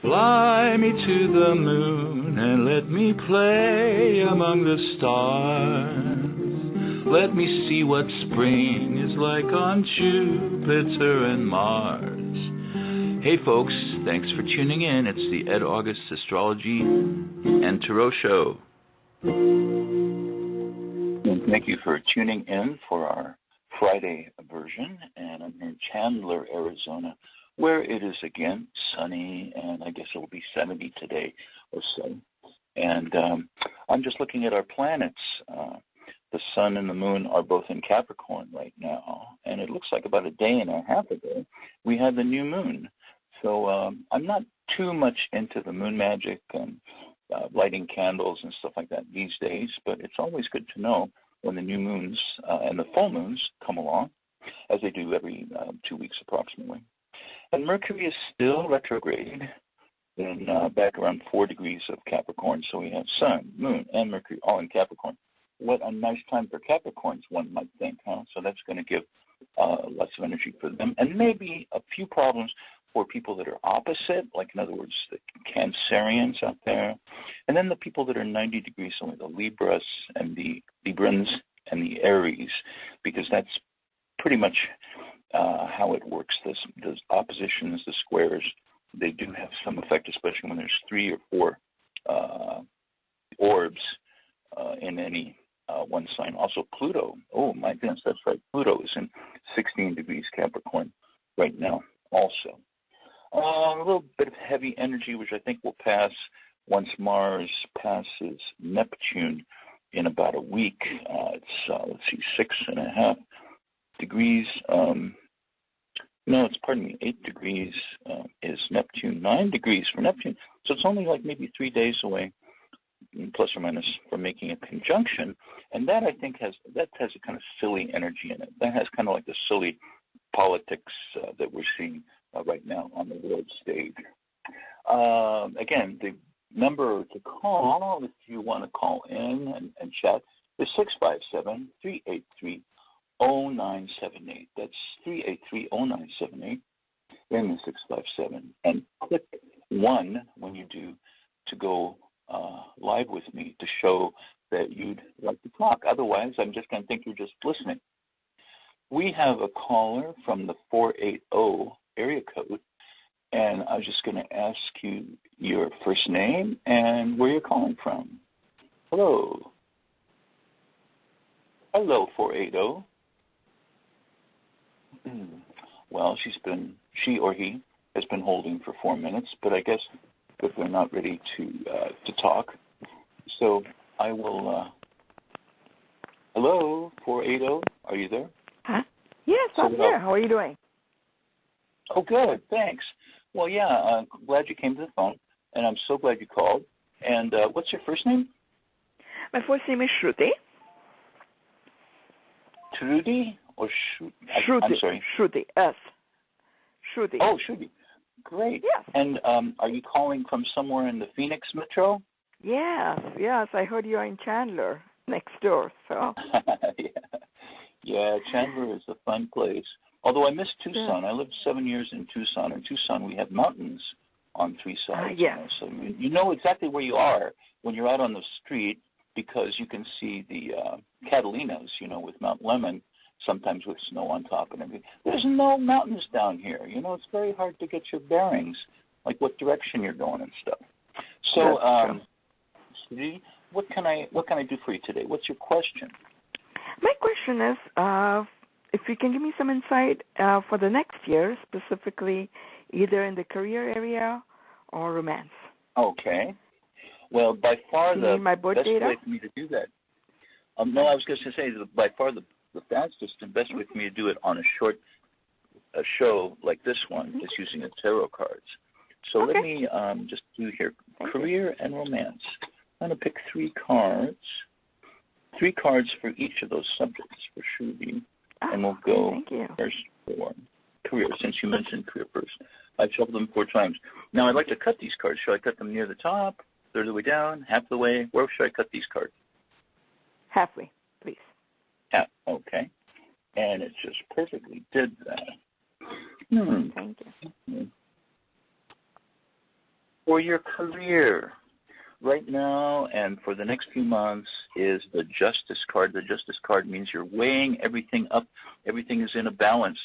Fly me to the moon and let me play among the stars. Let me see what spring is like on Jupiter and Mars. Hey folks, thanks for tuning in. It's the Ed August Astrology and Tarot Show. And thank you for tuning in for our Friday version. And I'm here in Chandler, Arizona, where it is again sunny, and I guess it will be 70 today or so. And I'm just looking at our planets. The sun and the moon are both in Capricorn right now, and it looks like about a day and a half ago we had the new moon. So I'm not too much into the moon magic and lighting candles and stuff like that these days, but it's always good to know when the new moons and the full moons come along, as they do every 2 weeks approximately. And Mercury is still retrograde in back around 4 degrees of Capricorn. So we have Sun, Moon, and Mercury all in Capricorn. What a nice time for Capricorns, one might think, huh? So that's going to give lots of energy for them. And maybe a few problems for people that are opposite, like in other words, the Cancerians out there. And then the people that are 90 degrees, so the Libras and the Librans and the Aries, because that's pretty much how it works. Those oppositions, the squares, they do have some effect, especially when there's 3 or 4 orbs in any one sign. Also Pluto. Oh, my goodness, that's right. Pluto is in 16 degrees Capricorn right now also. A little bit of heavy energy, which I think will pass once Mars passes Neptune in about a week. It's, let's see, 6.5 degrees. No, it's, pardon me, 8 degrees is Neptune, 9 degrees for Neptune. So it's only like maybe 3 days away, plus or minus, from making a conjunction. And that, I think, has a kind of silly energy in it. That has kind of like the silly politics that we're seeing right now on the world stage. Again, the number to call, if you want to call in and chat, is 657-383-0978. That's 383-0978, then the 657. And click 1 when you do to go live with me to show that you'd like to talk. Otherwise, I'm just going to think you're just listening. We have a caller from the 480 area code, and I was just going to ask you your first name and where you're calling from. Hello. Hello, 480. Well, she or he has been holding for 4 minutes, but I guess that they're not ready to talk. So I will. Hello, 480. Are you there? Huh? Yes, I'm here. How are you doing? Oh, good. Thanks. Well, yeah, I'm glad you came to the phone, and I'm so glad you called. And what's your first name? My first name is Shruti. Trudy or Shruti? Shruti. I'm sorry. Shruti. S. Shruti. Oh, Shruti. Great. Yes. And are you calling from somewhere in the Phoenix metro? Yes. I heard you're in Chandler, next door. So. Yeah, Chandler is a fun place. Although I miss Tucson. Yeah. I lived 7 years in Tucson. In Tucson, we have mountains on 3 sides. Yes. So you know exactly where you are when you're out on the street, because you can see the Catalinas, with Mount Lemmon, sometimes with snow on top and everything. There's no mountains down here. It's very hard to get your bearings, like what direction you're going and stuff. So, Sri, what can I do for you today? What's your question? My question is, if you can give me some insight for the next year, specifically either in the career area or romance. Okay. Well, by far the my best data? way for me to do that. No, I was going to say that by far the fastest and best way for me to do it on a show like this one is using the tarot cards. So let me just do here career and romance. I'm going to pick 3 cards. 3 cards for each of those subjects for Shruti. And we'll go first for career, since you mentioned career first. I've shuffled them 4 times. Now, I'd like to cut these cards. Should I cut them near the top, third of the way down, half the way? Where should I cut these cards? Halfway, please. Half, okay. And it just perfectly did that. Thank you. For your career, right now and for the next few months is the Justice card. The Justice card means you're weighing everything up. Everything is in a balance.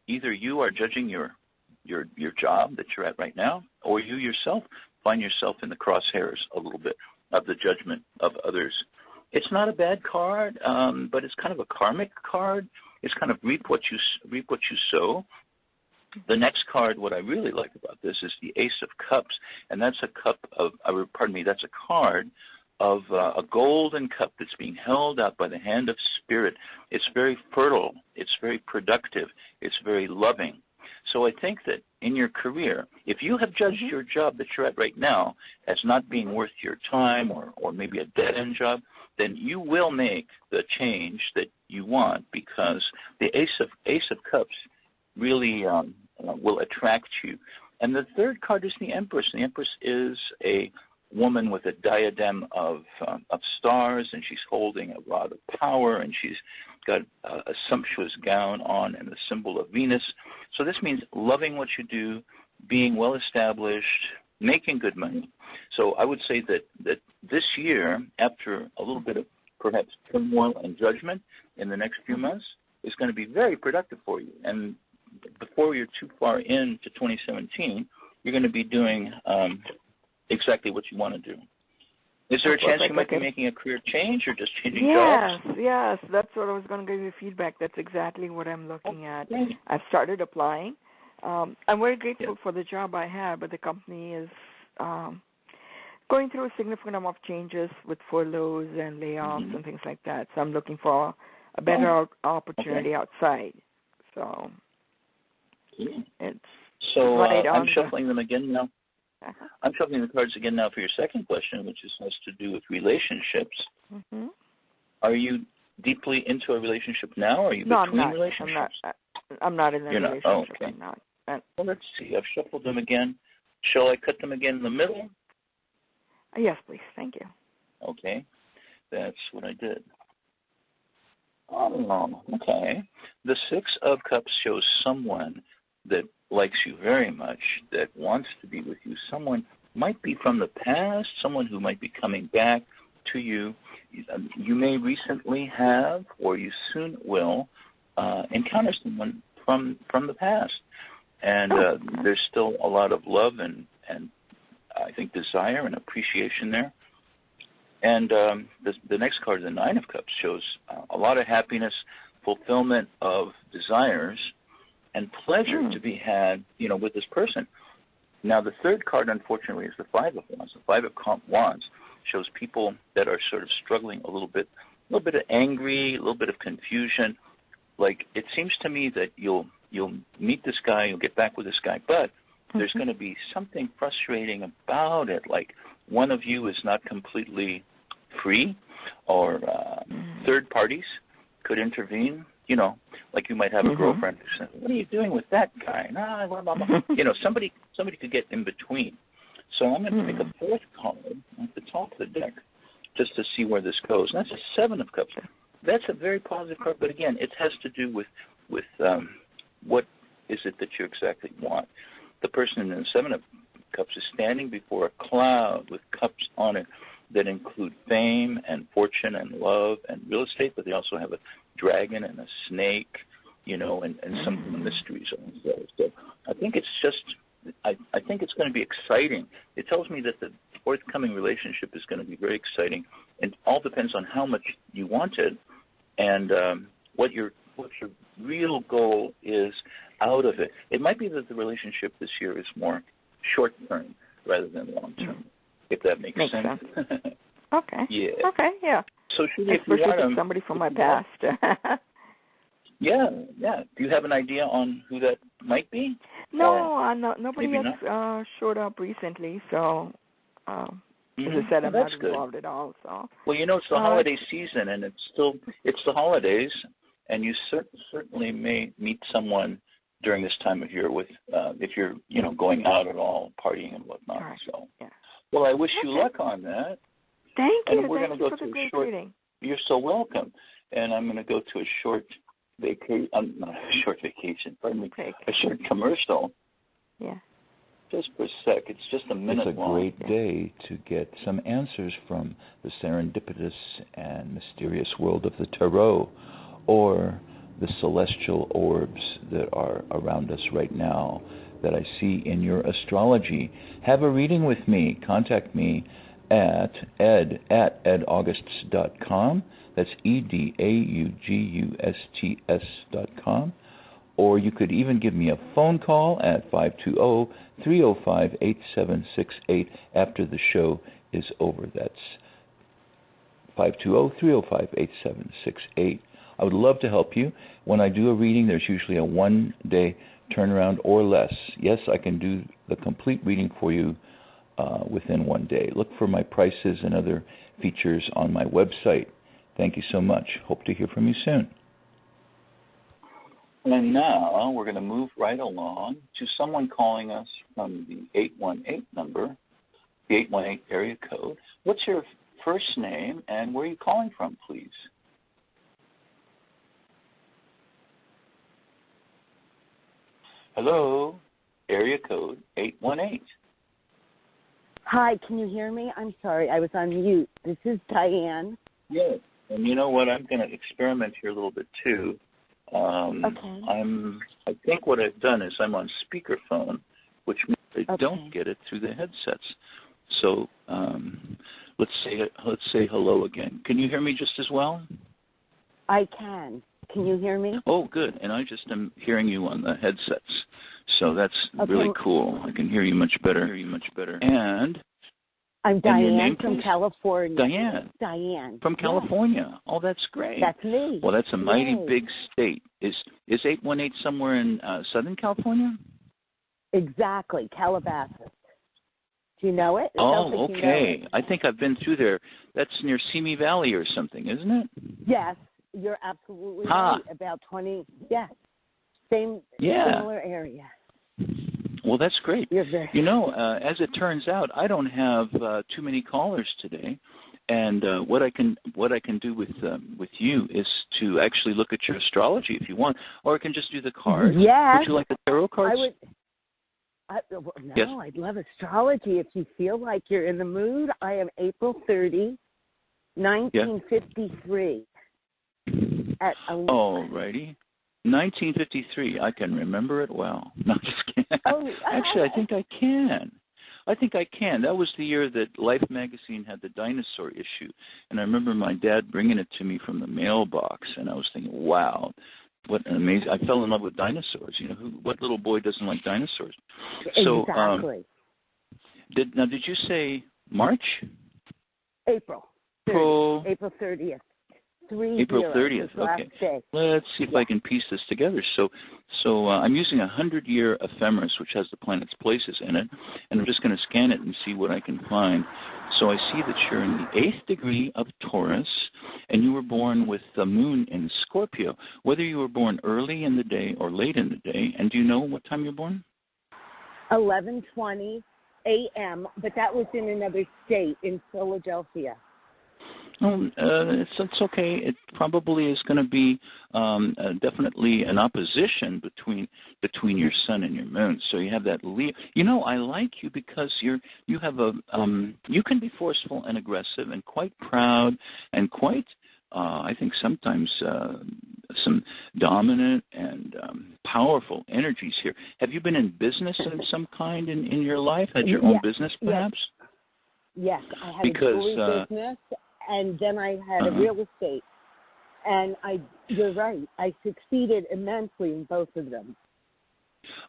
Either you are judging your job that you're at right now, or you yourself find yourself in the crosshairs a little bit of the judgment of others. It's not a bad card, but it's kind of a karmic card. It's kind of reap what you sow. The next card, what I really like about this is the Ace of Cups, and that's that's a card of a golden cup that's being held out by the hand of Spirit. It's very fertile. It's very productive. It's very loving. So I think that in your career, if you have judged your job that you're at right now as not being worth your time or maybe a dead-end job, then you will make the change that you want, because the Ace of Cups really will attract you. And the third card is the Empress. The Empress is a woman with a diadem of stars, and she's holding a rod of power, and she's got a sumptuous gown on and the symbol of Venus. So this means loving what you do, being well established, making good money. So I would say that this year, after a little bit of perhaps turmoil and judgment in the next few months, is going to be very productive for you. And before you're too far into 2017, you're going to be doing exactly what you want to do. Is there a chance you might be making a career change or just changing jobs? Yes, that's what I was going to give you feedback. That's exactly what I'm looking at. I've started applying. I'm very grateful for the job I have, but the company is going through a significant amount of changes with furloughs and layoffs and things like that. So I'm looking for a better opportunity outside. So it's right on. I'm shuffling them again now. I'm shuffling the cards again now for your second question, which has to do with relationships. Are you deeply into a relationship now? Are you between relationships? I'm not in a relationship. I'm not. Well, let's see. I've shuffled them again. Shall I cut them again in the middle? Yes, please. Thank you. Okay. That's what I did. Oh, okay. The Six of Cups shows someone that likes you very much, that wants to be with you. Someone might be from the past, someone who might be coming back to you. You may recently have, or you soon will, encounter someone from the past. And there's still a lot of love and I think desire and appreciation there. And the next card, the Nine of Cups, shows a lot of happiness, fulfillment of desires, and pleasure to be had, with this person. Now, the third card, unfortunately, is the Five of Wands. The Five of Wands shows people that are sort of struggling a little bit of angry, a little bit of confusion. Like, it seems to me that you'll meet this guy, you'll get back with this guy, but there's going to be something frustrating about it. Like, one of you is not completely free, or third parties could intervene. Like you might have a girlfriend who says, "What are you doing with that guy?" Nah, blah, blah, blah. Somebody could get in between. So I'm going to pick a fourth card at the top of the deck just to see where this goes. And that's a Seven of Cups. That's a very positive card, but again, it has to do with what is it that you exactly want. The person in the Seven of Cups is standing before a cloud with cups on it that include fame and fortune and love and real estate, but they also have a dragon and a snake, and some mysteries on those. So I think it's I think it's going to be exciting. It tells me that the forthcoming relationship is going to be very exciting, and all depends on how much you want it and what your real goal is out of it. It might be that the relationship this year is more short-term rather than long-term, if that makes sense. Okay. Yeah. Okay, yeah. So Shirley, if you want somebody from my past. Yeah. Do you have an idea on who that might be? No, nobody has showed up recently, so as I said, I'm not involved at all. So. Well, it's the holiday season, and it's the holidays, and you certainly may meet someone during this time of year with if you're going out at all, partying and whatnot. Right. So, yeah. Well, I wish you luck on that. Thank you. And we're going to go to a short. Reading. You're so welcome. And I'm going to go to a short vacation. Not a short vacation. Pardon me. A short commercial. Yeah. Just for a sec. It's just a minute long. It's a great day to get some answers from the serendipitous and mysterious world of the tarot, or the celestial orbs that are around us right now that I see in your astrology. Have a reading with me. Contact me at edaugusts.com. That's edaugusts.com. Or you could even give me a phone call at 520-305-8768 after the show is over. That's 520-305-8768. I would love to help you. When I do a reading, there's usually a one-day turnaround or less. Yes, I can do the complete reading for you within one day. Look for my prices and other features on my website. Thank you so much. Hope to hear from you soon. And now we're going to move right along to someone calling us from the 818 number, the 818 area code. What's your first name and where are you calling from, please? Hello, area code 818. Hi, can you hear me? I'm sorry, I was on mute. This is Diane. Yes, and you know what? I'm going to experiment here a little bit too. Okay. I think what I've done is I'm on speakerphone, which means I don't get it through the headsets. So let's say hello again. Can you hear me just as well? I can. Can you hear me? Oh, good. And I just am hearing you on the headsets. So that's really cool. I can hear you much better. And I'm Diane your name, from please? California. Diane. From California. Yes. Oh, that's great. That's me. Well, that's a mighty big state. Is 818 somewhere in Southern California? Exactly, Calabasas. Do you know it? Oh, okay. I think I've been through there. That's near Simi Valley or something, isn't it? Yes, you're absolutely right. About 20, similar area. Well, that's great. You know, as it turns out, I don't have too many callers today, and what I can do with you is to actually look at your astrology if you want, or I can just do the cards. Yes. Would you like the tarot cards? Yes. I'd love astrology if you feel like you're in the mood. I am April 30, 1953. At 11. All righty. 1953. I can remember it well. No, just kidding. Actually, I think I can. That was the year that Life magazine had the dinosaur issue, and I remember my dad bringing it to me from the mailbox, and I was thinking, wow, what an amazing! I fell in love with dinosaurs. You know, what little boy doesn't like dinosaurs? Exactly. So, did you say March? April 30th. April 30th. Okay. Let's see if I can piece this together. So I'm using a 100-year ephemeris, which has the planets' places in it, and I'm just going to scan it and see what I can find. So I see that you're in the 8th degree of Taurus, and you were born with the moon in Scorpio. Whether you were born early in the day or late in the day, and do you know what time you're born? 11:20 a.m., but that was in another state, in Philadelphia. It's okay. It probably is going to be definitely an opposition between your sun and your moon. So you have that Leo. You know, I like you because you have you can be forceful and aggressive and quite proud and quite I think sometimes some dominant and powerful energies here. Have you been in business of some kind in your life? Had your own business perhaps? Yes, I had a jewelry business. And then I had a real estate. And you're right, I succeeded immensely in both of them.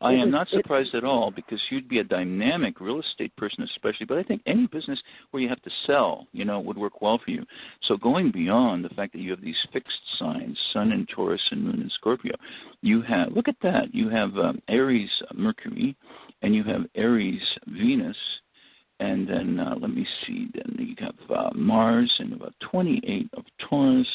I am not surprised at all because you'd be a dynamic real estate person especially, but I think any business where you have to sell, would work well for you. So going beyond the fact that you have these fixed signs, Sun in Taurus and Moon in Scorpio, look at that, you have Aries Mercury and you have Aries Venus, and then let me see, then you have Mars and about 28 of Taurus.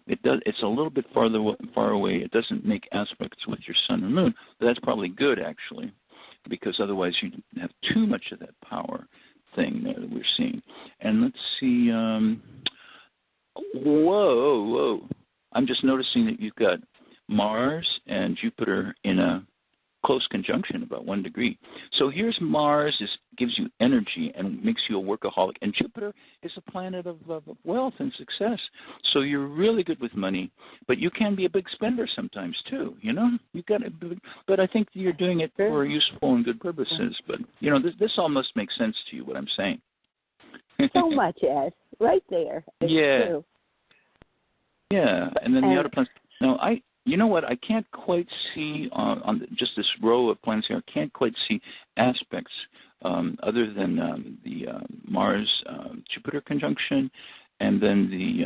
It's a little bit far away. It doesn't make aspects with your sun or moon. But that's probably good, actually, because otherwise you'd have too much of that power thing there that we're seeing. And let's see. Whoa. I'm just noticing that you've got Mars and Jupiter in a close conjunction, about 1 degree. So here's Mars, gives you energy and makes you a workaholic. And Jupiter is a planet of wealth and success. So you're really good with money, but you can be a big spender sometimes too, you know? You got to, but I think you're doing it for useful and good purposes. But, you know, this all must make sense to you, what I'm saying. So much, Ed. Right there. It's true. Yeah, and then the outer planets. Now, you know what? I can't quite see on just this row of planets here. I can't quite see aspects other than the Mars-Jupiter conjunction, and then the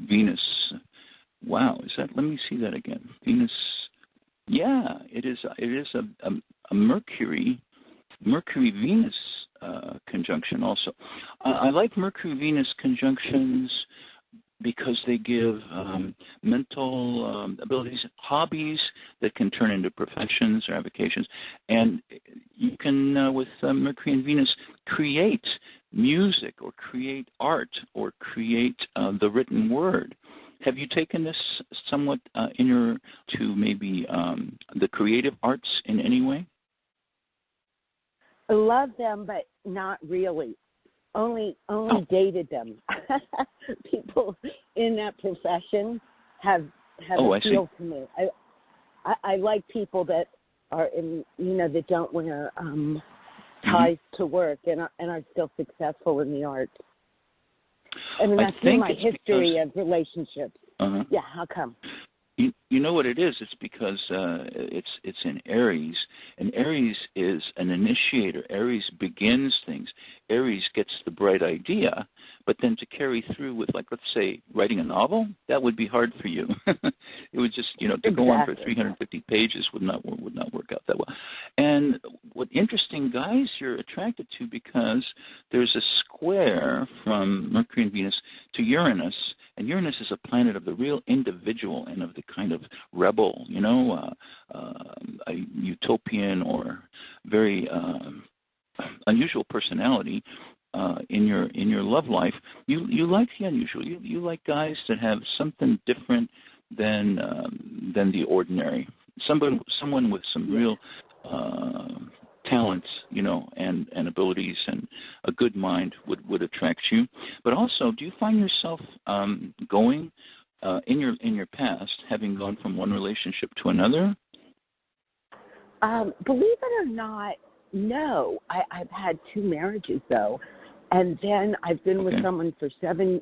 Venus. Wow, is that? Let me see that again. Venus. Yeah, it is. It is a Mercury-Venus conjunction. Also, I like Mercury-Venus conjunctions because they give mental abilities, hobbies that can turn into professions or avocations. And you can, with Mercury and Venus, create music or create art or create the written word. Have you taken this somewhat to maybe the creative arts in any way? I love them, but not really. Only dated them. People in that profession have appealed to me. I like people that are in, that don't wear ties to work and are still successful in the arts. I mean, that's been my history of relationships. Yeah, how come? You know what it is? It's because it's in Aries, and Aries is an initiator. Aries begins things. Aries gets the bright idea, but then to carry through with, like, let's say, writing a novel, that would be hard for you. It would just, to go on for 350 pages would not work out that well. And what interesting guys you're attracted to, because there's a square from Mercury and Venus to Uranus, and Uranus is a planet of the real individual and of the kind of rebel, a utopian or very unusual personality in your love life. You like the unusual. You like guys that have something different than the ordinary. Someone with some real talents, and abilities, and a good mind would attract you. But also, do you find yourself going in your past, having gone from one relationship to another? Believe it or not, no. I've had 2 marriages though, and then I've been with someone for seven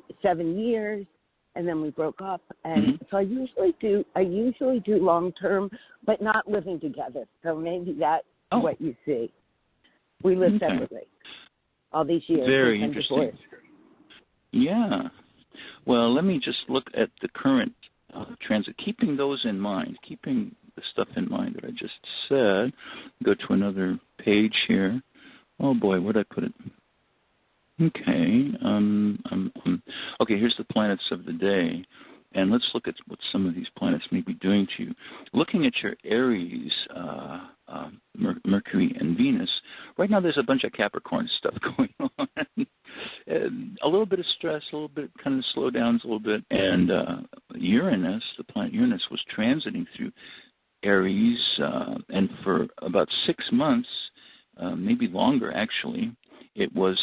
years, and then we broke up. And so I usually do long term, but not living together. So maybe that's what you see. We live separately all these years. Very interesting. Divorced. Yeah. Well, let me just look at the current transit, keeping those in mind, keeping the stuff in mind that I just said. Go to another page here. Oh boy, where'd I put it? Okay. Okay, here's the planets of the day. And let's look at what some of these planets may be doing to you. Looking at your Aries, Mercury and Venus, right now there's a bunch of Capricorn stuff going on. A little bit of stress, a little bit kind of slowdowns a little bit. And Uranus, the planet Uranus, was transiting through Aries, and for about 6 months, maybe longer actually, it was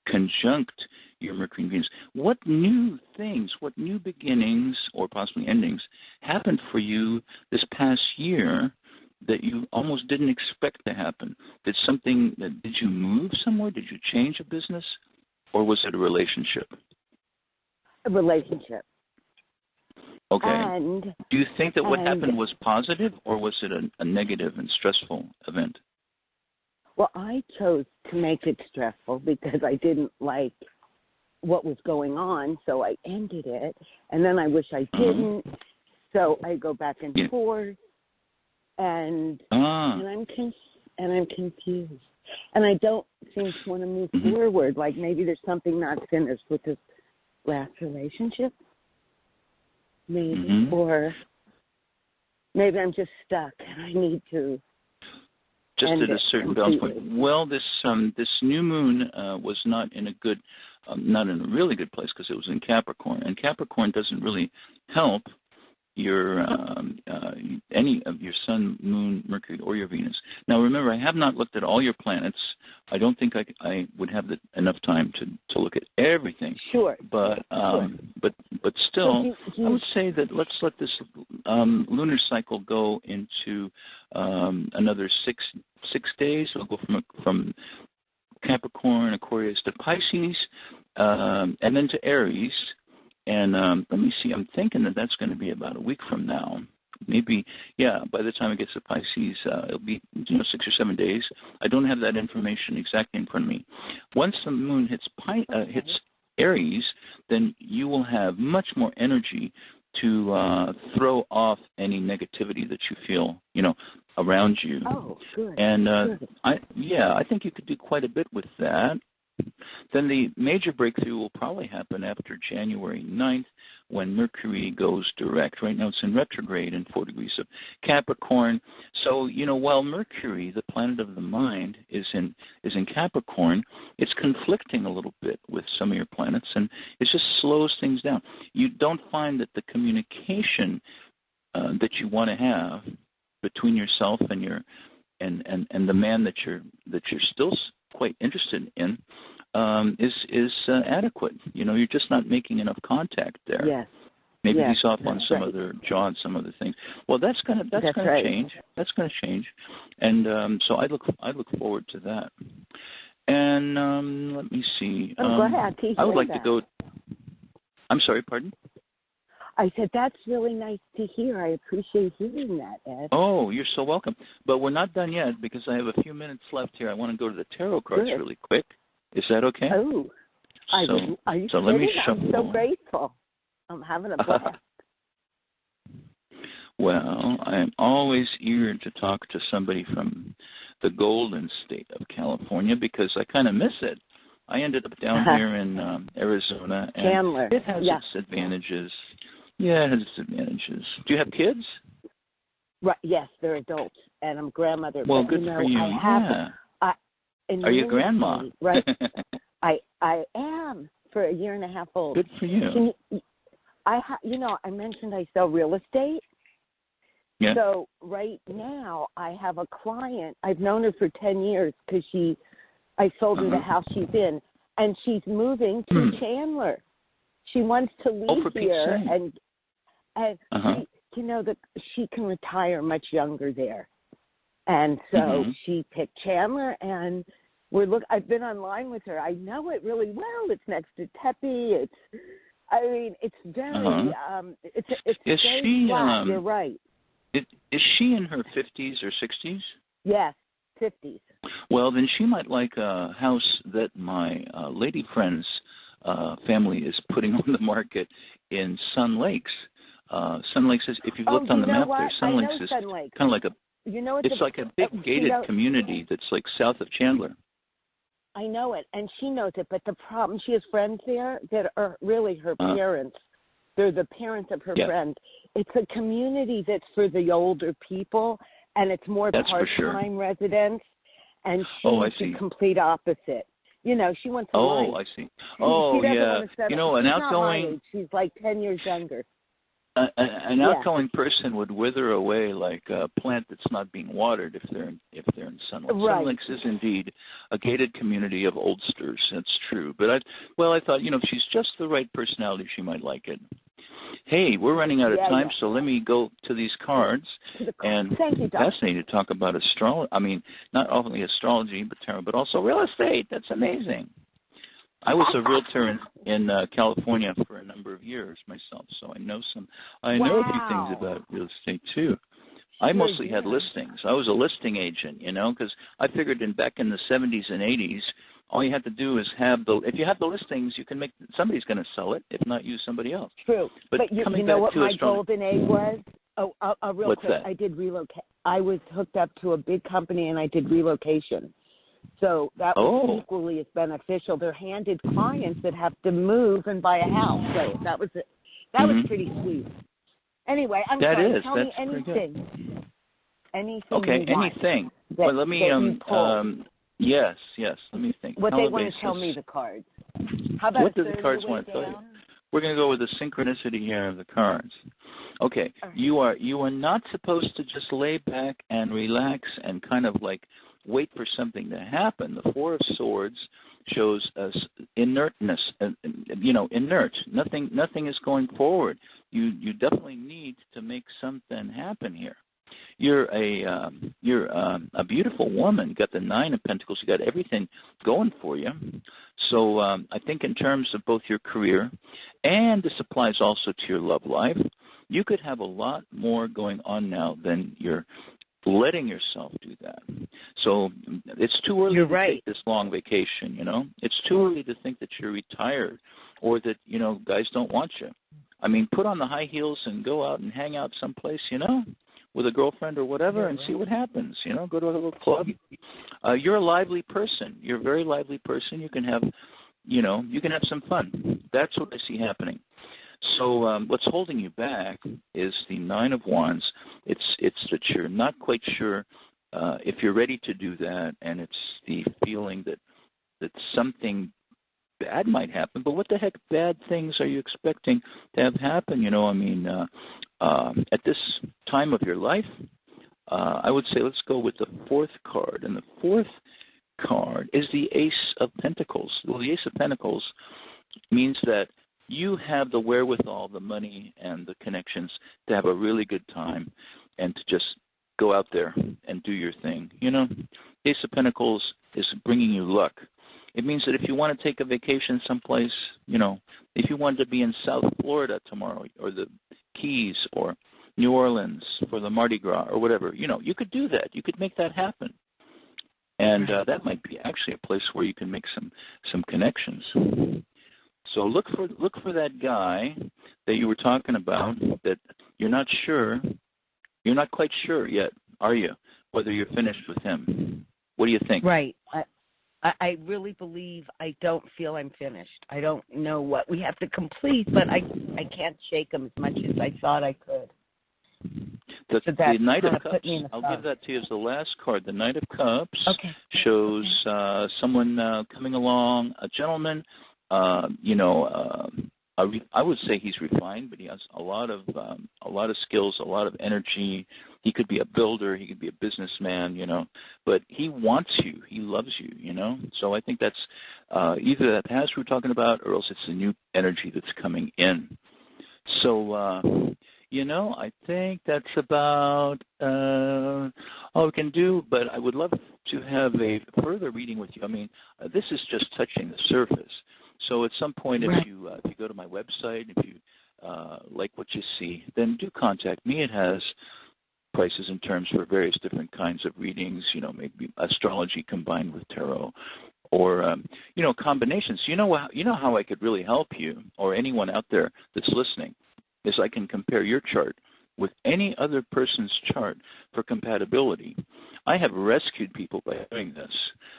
conjunct your Mercury and Venus. What new things, what new beginnings or possibly endings happened for you this past year that you almost didn't expect to happen? Did you move somewhere? Did you change a business? Or was it a relationship? A relationship. Okay. And do you think that what happened was positive, or was it a negative and stressful event? Well, I chose to make it stressful because I didn't like what was going on, so I ended it, and then I wish I didn't, so I go back and forth, and I'm confused, and I don't seem to want to move forward. Like maybe there's something not finished with this last relationship, maybe, or maybe I'm just stuck and I need to. Just at a certain balance point. Well, this new moon was not in a really good place because it was in Capricorn, and Capricorn doesn't really help your any of your Sun, Moon, Mercury, or your Venus. Now, remember, I have not looked at all your planets. I don't think I would have enough time to look at everything. Sure. But but still, I would say that let's let this lunar cycle go into another six days. We'll go from Capricorn, Aquarius to Pisces, and then to Aries. And let me see, I'm thinking that that's going to be about a week from now. Maybe, yeah, by the time it gets to Pisces, it'll be 6 or 7 days. I don't have that information exactly in front of me. Once the moon hits Aries, then you will have much more energy to throw off any negativity that you feel, around you. Oh, good. And good. I think you could do quite a bit with that. Then the major breakthrough will probably happen after January 9th when Mercury goes direct. Right now it's in retrograde in 4 degrees of Capricorn. So, while Mercury, the planet of the mind, is in Capricorn, it's conflicting a little bit with some of your planets, and it just slows things down. You don't find that the communication that you want to have between yourself and the man that you're still quite interested in is adequate. You're just not making enough contact there. Yes. Maybe yes. he's off on some right. other job, some other things. Well, that's gonna right. change. That's gonna change, and so I look forward to that. And let me see. Go ahead. I would like to go. I'm sorry. Pardon. I said, that's really nice to hear. I appreciate hearing that, Ed. Oh, you're so welcome. But we're not done yet because I have a few minutes left here. I want to go to the tarot cards really quick. Is that okay? Oh, are you so let me shuffle. I'm so grateful. I'm having a blast. Well, I'm always eager to talk to somebody from the Golden State of California because I kind of miss it. I ended up down here in Arizona, and Chandler. it has its advantages. Yeah, it has its advantages. Do you have kids? Right. Yes, they're adults, and I'm grandmother. Well, but, good for you. Are you a grandma? Right. I am for a year and a half old. Good for you. I mentioned I sell real estate. Yeah. So right now I have a client. I've known her for 10 years because I sold her the house she's in, and she's moving to Chandler. She wants to leave here, and she can retire much younger there, and so she picked Chandler, and I've been online with her. I know it really well. It's next to Tepe. It's very it's very flat. You're right. Is she in her 50s or 60s? Yes, 50s. Well, then she might like a house that my lady friend's family is putting on the market in Sun Lakes. Sun Lakes is, if you've looked on the map there, Sun Lakes is kind of like it's like a big gated community that's like south of Chandler. I know it, and she knows it, but the problem, she has friends there that are really her parents. They're the parents of her friends. It's a community that's for the older people, and it's more part-time residents, and she's the complete opposite. She wants to Oh, I see. Oh, yeah. An outgoing... She's like 10 years younger. An outgoing person would wither away like a plant that's not being watered if they're in sunlight. Right. Sun Lakes is indeed a gated community of oldsters. That's true. But I thought, if she's just the right personality, she might like it. Hey, we're running out of time, so let me go to these cards. And thank you, Doc. Fascinating to talk about astrology. I mean, not only astrology, but tarot, but also real estate. That's amazing. I was a realtor in California for a number of years myself, so I know a few things about real estate too. I mostly had listings. I was a listing agent, because I figured back in the 70s and 80s, all you had to do is if you have the listings, you can somebody's going to sell it. If not you, somebody else. True. But you know what my golden egg was? Oh, real What's quick. That? I did relocate. I was hooked up to a big company, and I did relocation. So that was equally as beneficial. They're handed clients that have to move and buy a house. So that was it. That was pretty sweet. Anyway, I'm sorry. Tell me anything. Anything. Okay, anything. Well, let me. Yes. Let me think. What they want to tell me, the cards. How about what do the cards want to tell you? We're going to go with the synchronicity here of the cards. Okay, right. you are not supposed to just lay back and relax and kind of like wait for something to happen. The Four of Swords shows us inertness, inert. Nothing is going forward. You definitely need to make something happen here. You're a beautiful woman. You got the Nine of Pentacles. You got everything going for you. So I think in terms of both your career, and this applies also to your love life, you could have a lot more going on now than you're letting yourself do that. So it's too early to take this long vacation, It's too early to think that you're retired or that, guys don't want you. I mean, put on the high heels and go out and hang out someplace, with a girlfriend or whatever, and see what happens. Go to a little club. You're a lively person. You're a very lively person. You can have, you can have some fun. That's what I see happening. So what's holding you back is the Nine of Wands. It's that you're not quite sure if you're ready to do that, and it's the feeling that something bad might happen. But what the heck bad things are you expecting to have happen? At this time of your life, I would say let's go with the fourth card. And the fourth card is the Ace of Pentacles. Well, the Ace of Pentacles means that you have the wherewithal, the money, and the connections to have a really good time and to just go out there and do your thing. Ace of Pentacles is bringing you luck. It means that if you want to take a vacation someplace, if you wanted to be in South Florida tomorrow or the Keys or New Orleans for the Mardi Gras or whatever, you could do that. You could make that happen. And that might be actually a place where you can make some connections. So look for that guy that you were talking about that you're not quite sure yet, are you, whether you're finished with him? What do you think? Right. I really believe I don't feel I'm finished. I don't know what we have to complete, but I can't shake him as much as I thought I could. The Knight of Cups, I'll give that to you as the last card. The Knight of Cups shows someone coming along, a gentleman, I would say he's refined, but he has a lot of skills, a lot of energy. He could be a builder, he could be a businessman, but he wants you, he loves you, So I think that's either that past we're talking about, or else it's the new energy that's coming in. So I think that's about all we can do. But I would love to have a further reading with you. I mean, this is just touching the surface. So at some point, if you go to my website, if you like what you see, then do contact me. It has prices and terms for various different kinds of readings, maybe astrology combined with tarot, or combinations. You know how I could really help you, or anyone out there that's listening, is I can compare your chart with any other person's chart for compatibility. I have rescued people by doing this.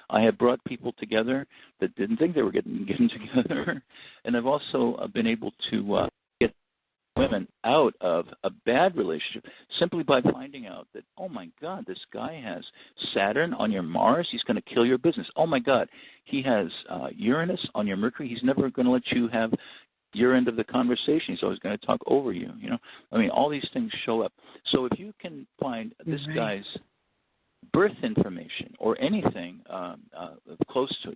I have brought people together that didn't think they were getting together, and I've also been able to get women out of a bad relationship simply by finding out that, oh my God, this guy has Saturn on your Mars. He's going to kill your business. Oh my God, he has Uranus on your Mercury. He's never going to let you have your end of the conversation. He's always going to talk over you. I mean, all these things show up. So if you can find this guy's birth information or anything close to,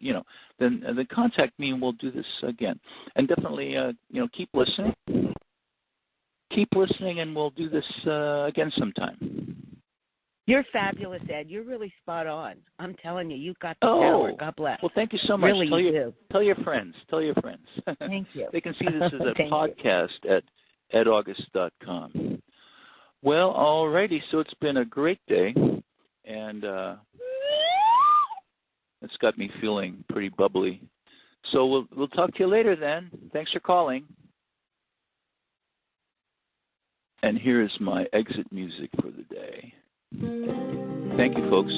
then contact me and we'll do this again. And definitely, keep listening. Keep listening, and we'll do this again sometime. You're fabulous, Ed. You're really spot on. I'm telling you, you've got the power. God bless. Well, thank you so much. Really, tell your friends. Tell your friends. Thank you. They can see this as a podcast at edaugust.com. Well, all righty. So it's been a great day, and it's got me feeling pretty bubbly. So we'll talk to you later then. Thanks for calling. And here is my exit music for the day. Thank you, folks.